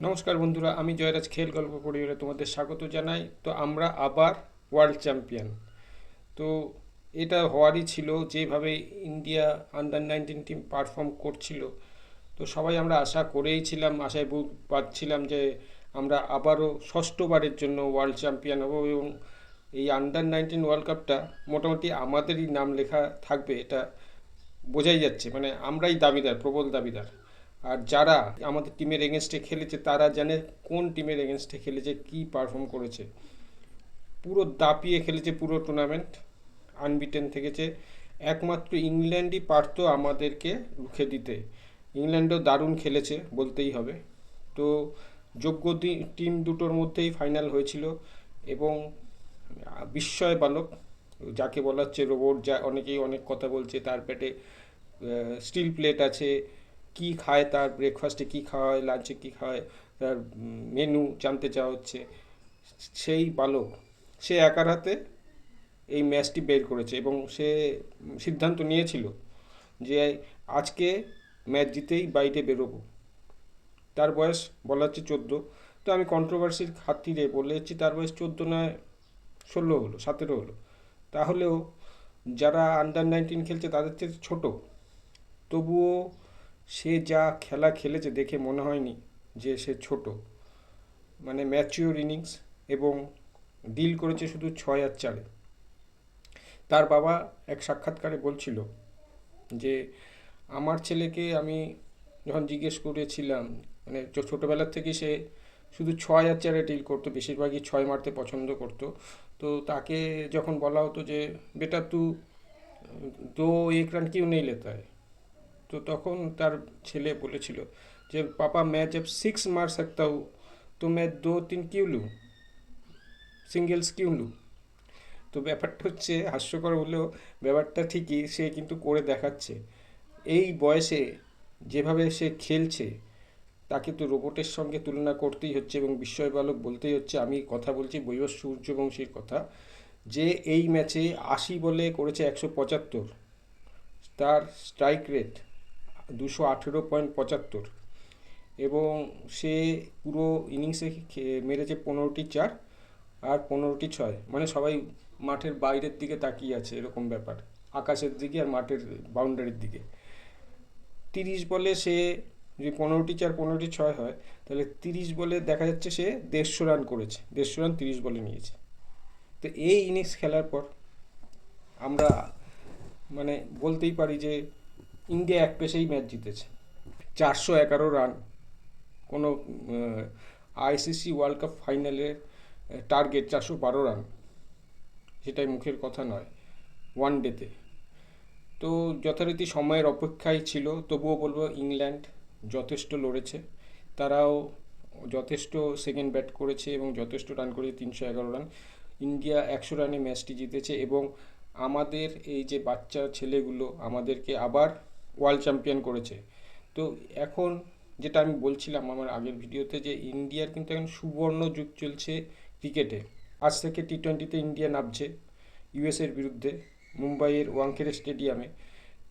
নমস্কার বন্ধুরা, আমি জয়রাজ খেল গল্প পরিবারে তোমাদের স্বাগত জানাই। তো আমরা আবার ওয়ার্ল্ড চ্যাম্পিয়ন। তো এটা হওয়ারই ছিল, যেভাবে ইন্ডিয়া আন্ডার 19 টিম পারফর্ম করছিল। তো সবাই আমরা আশা করেইছিলাম, আশায় বুক পাচ্ছিলাম যে আমরা আবারও ষষ্ঠবারের জন্য ওয়ার্ল্ড চ্যাম্পিয়ন হব, এবং এই আন্ডার 19 ওয়ার্ল্ড কাপটা মোটামুটি আমাদেরই নাম লেখা থাকবে, এটা বোঝাই যাচ্ছে। মানে আমরাই দাবিদার, প্রবল দাবিদার। আর যারা আমাদের টিমের এগেনস্টে খেলেছে তারা জানে কোন টিমের এগেনস্টে খেলেছে, কি পারফর্ম করেছে। পুরো দাপিয়ে খেলেছে পুরো টুর্নামেন্ট, আনবিটেন থেকেছে। একমাত্র ইংল্যান্ডই পারতো আমাদেরকে রুখে দিতে। ইংল্যান্ডও দারুণ খেলেছে বলতেই হবে। তো যোগ্য টিম দুটোর মধ্যেই ফাইনাল হয়েছিল, এবং বিস্ময় বালক যাকে বলা হচ্ছে রোবট, যা অনেকেই অনেক কথা বলছে, তার পেটে স্টিল প্লেট আছে, কি খায়, তার ব্রেকফাস্টে কি খাওয়ায়, লাঞ্চে কি খাওয়ায়, তার মেনু জানতে চাওয়া হচ্ছে। সেই বালক, সে একার হাতে এই ম্যাচটি বের করেছে, এবং সে সিদ্ধান্ত নিয়েছিল যে আজকে ম্যাচ জিতেই বাইরে বেরোবো। তার বয়স বলা হচ্ছে 14। তো আমি কন্ট্রোভার্সির খাতিরে বলেছি তার বয়স 14 নয়, 16 হলো, 17 হলো। তাহলেও যারা আন্ডার 19 খেলছে তাদের থেকে ছোট, তবুও সে যা খেলা খেলেছে দেখে মনে হয়নি যে সে ছোট। মানে ম্যাচিওর ইনিংস, এবং ডিল করেছে শুধু 6 আর 4-এ। তার বাবা এক সাক্ষাৎকারে বলছিল যে আমার ছেলেকে আমি যখন জিজ্ঞেস করেছিলাম, মানে ছোটোবেলার থেকে সে শুধু 6 আর 4-এ ডিল করতো, বেশিরভাগই 6 মারতে পছন্দ করতো। তো তাকে যখন বলা হতো যে বেটা তু দো এক রান কিউ নেই লেতা है, তো তখন তার ছেলে বলেছিল যে পাপা मैं जब 6 मार सकता हूँ तो मैं 2-3 क्यों लूँ, সিঙ্গেলস কিউ লুঁ। তো ব্যাপারটা হচ্ছে হাস্যকর হলেও ব্যাপারটা ঠিকই, সে কিন্তু করে দেখাচ্ছে। এই বয়সে যেভাবে সে খেলছে, তাকে তো রোবটের সঙ্গে তুলনা করতেই হচ্ছে, এবং বিস্ময় বালক বলতেই হচ্ছে। আমি কথা বলছি বৈভব সূর্যবংশীর কথা, যে এই ম্যাচে 80 বলে করেছে 175, তার স্ট্রাইক রেট 218.75, এবং সে পুরো ইনিংসে মেরেছে 15টি 4 আর 15টি 6। মানে সবাই মাঠের বাইরের দিকে তাকিয়ে আছে, এরকম ব্যাপার, আকাশের দিকে আর মাঠের বাউন্ডারির দিকে। 30 বলে সে, যদি 15টি 4 15টি 6 হয়, তাহলে 30 বলে দেখা যাচ্ছে সে 150 রান করেছে, 150 রান 30 বলে নিয়েছে। তো এই ইনিংস খেলার পর আমরা মানে বলতেই পারি যে ইন্ডিয়া এক পেসেই ম্যাচ জিতেছে। 411 রান, কোনো আইসিসি ওয়ার্ল্ড কাপ ফাইনালের টার্গেট 412 রান, সেটাই মুখের কথা নয় ওয়ান ডেতে। তো যথারীতি সময়ের অপেক্ষায় ছিল, তবুও বলবো ইংল্যান্ড যথেষ্ট লড়েছে। তারাও যথেষ্ট সেকেন্ড ব্যাট করেছে এবং যথেষ্ট রান করেছে, 311 রান। ইন্ডিয়া 100 রানে ম্যাচটি জিতেছে, এবং আমাদের এই যে বাচ্চা ছেলেগুলো আমাদেরকে আবার ওয়ার্ল্ড চ্যাম্পিয়ন করেছে। তো এখন যেটা আমি বলছিলাম আমার আগের ভিডিওতে, যে ইন্ডিয়ার কিন্তু এখন সুবর্ণ যুগ চলছে ক্রিকেটে। আজ থেকে টি20তে ইন্ডিয়া নামছে ইউএসের বিরুদ্ধে, মুম্বাইয়ের ওয়াংখেড়ে স্টেডিয়ামে।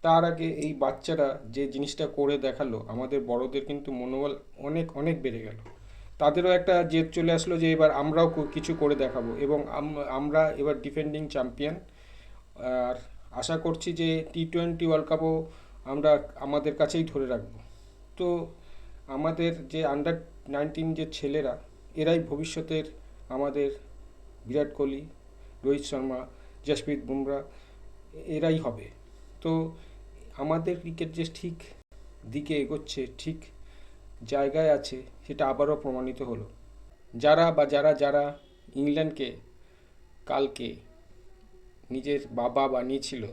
তার আগে এই বাচ্চারা যে জিনিসটা করে দেখালো, আমাদের বড়দের কিন্তু মনোবল অনেক অনেক বেড়ে গেল। তাদেরও একটা জেদ চলে আসলো যে এবার আমরাও কিছু করে দেখাবো, এবং আমরা এবার ডিফেন্ডিং চ্যাম্পিয়ন। আর আশা করছি যে টি20 ওয়ার্ল্ড কাপও আমরা আমাদের কাছেই ধরে রাখবো। তো আমাদের যে আন্ডার 19 যে ছেলেরা, এরাই ভবিষ্যতের আমাদের বিরাট কোহলি, রোহিত শর্মা, জসপ্রীত বুমরা, এরাই হবে। তো আমাদের ক্রিকেট যে ঠিক দিকে এগোচ্ছে, ঠিক জায়গায় আছে, সেটা আবারও প্রমাণিত হলো। যারা ইংল্যান্ডকে কালকে নিজের বাবা বানিয়েছিল,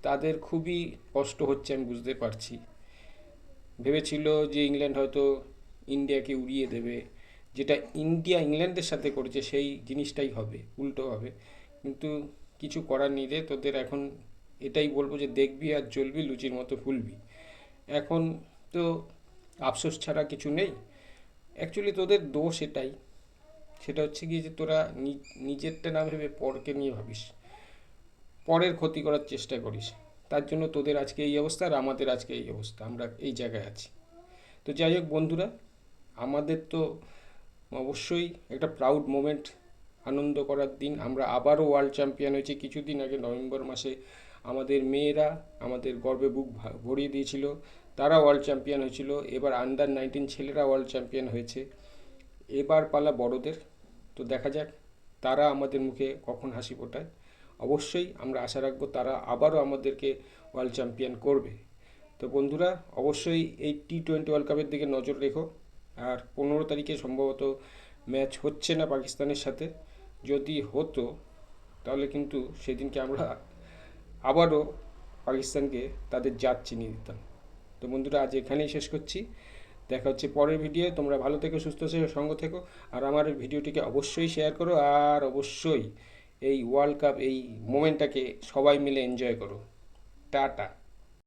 তাদের খুবই কষ্ট হচ্ছে, আমি বুঝতে পারছি। ভেবেছিল যে ইংল্যান্ড হয়তো ইন্ডিয়াকে উড়িয়ে দেবে, যেটা ইন্ডিয়া ইংল্যান্ডের সাথে করেছে সেই জিনিসটাই হবে, উল্টো হবে। কিন্তু কিছু করার নেই রে তোদের। এখন এটাই বলবো যে দেখবি আর জ্বলবি, লুচির মতো ফুলবি। এখন তো আফসোস ছাড়া কিছু নেই। অ্যাকচুয়ালি তোদের দোষ এটাই, সেটা হচ্ছে কি যে তোরা নিজেরটা না ভেবে পরকে নিয়ে ভাবিস, পরের ক্ষতি করার চেষ্টা করিস। তার জন্য তোদের আজকে এই অবস্থা, আর আমাদের আজকে এই অবস্থা, আমরা এই জায়গায় আছি। তো যাই হোক বন্ধুরা, আমাদের তো অবশ্যই একটা প্রাউড মোমেন্ট, আনন্দ করার দিন। আমরা আবারও ওয়ার্ল্ড চ্যাম্পিয়ন হয়েছি। কিছুদিন আগে নভেম্বর মাসে আমাদের মেয়েরা আমাদের গর্বে বুক ভরিয়ে দিয়েছিল, তারা ওয়ার্ল্ড চ্যাম্পিয়ন হয়েছিল। এবার আন্ডার 19 ছেলেরা ওয়ার্ল্ড চ্যাম্পিয়ন হয়েছে। এবার পালা বড়দের, তো দেখা যাক তারা আমাদের মুখে কখন হাসি ফোটায়। অবশ্যই আমরা আশা রাখবো তারা আবারও আমাদেরকে ওয়ার্ল্ড চ্যাম্পিয়ন করবে। তো বন্ধুরা, অবশ্যই এই T20 ওয়ার্ল্ড কাপের দিকে নজর রেখো। আর 15 তারিখে সম্ভবত ম্যাচ হচ্ছে না পাকিস্তানের সাথে। যদি হতো তাহলে কিন্তু সেদিনকে আমরা আবারও পাকিস্তানকে তাদের জাত চিনিয়ে দিতাম। তো বন্ধুরা, আজ এখানেই শেষ করছি। দেখা হচ্ছে পরের ভিডিও। তোমরা ভালো থেকো, সুস্থ থেকো, সঙ্গ থেকো। আর আমার ভিডিওটিকে অবশ্যই শেয়ার করো। আর অবশ্যই এই ওয়ার্ল্ড কাপ, এই মোমেন্টটাকে সবাই মিলে এনজয় করো। টাটা।